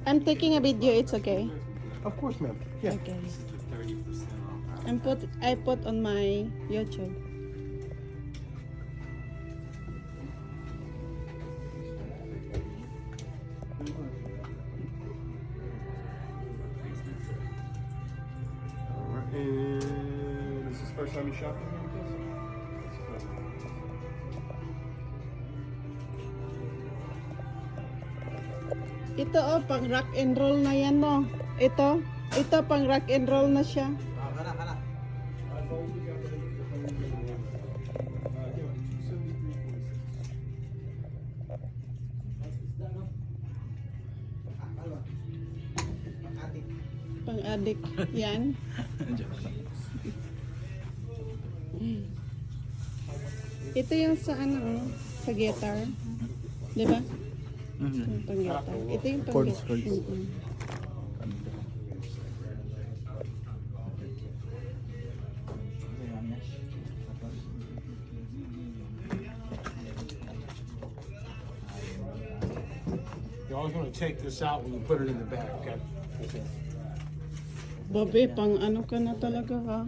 I'm taking a video. It's okay. Of course, ma'am. Yeah. Okay. I put on my YouTube. Alright, and is this first time you shopping here with us? Ito oh, pang rock and roll na yan no. Ito pang rock and roll na siya. Pang adik yan. Ito yung sa ano, sa guitar. 'Di ba? Yung pang guitar. Ito yung pang Chords, guitar. chords. You always want to take this out when you put it in the bag, okay? Babe, pang ano ka na talaga ha?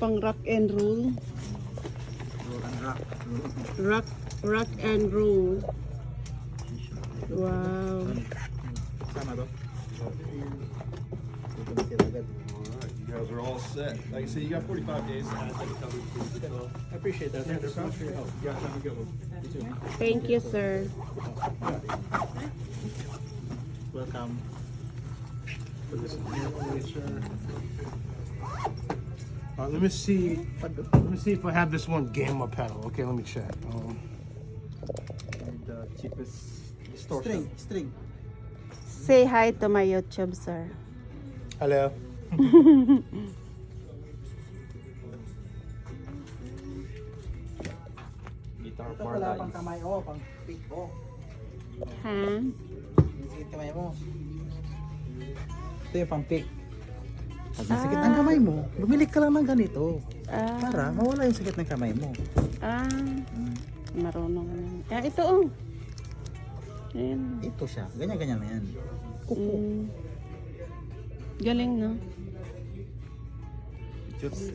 Pang rock and roll. Rock and roll. Wow. Sama to. Alright, you guys are all set. Like I said, you got 45 days to have that covered. I appreciate that. Thanks so much for your help. You guys have a good one. You too. Thank you, sir. Welcome. Put this in here for you, sir. Let me see. Let me see if I have this one Gamma pedal. Okay, let me check. The cheapest distortion. String. Say hi to my YouTube, sir. Hello. Guitar Ito bar pala guys. pang kamay, pang pick, Ha? Sikit kamay mo. Ito yung pang pick. Pag nasakit ang kamay mo, bumili ka lang ng ganito. Ah, Para mawala yung sakit ng kamay mo. marunong na. Ah, ito oh. Ayan. Ito siya, ganyan-ganyan na yan. Mm. Galing, no? Just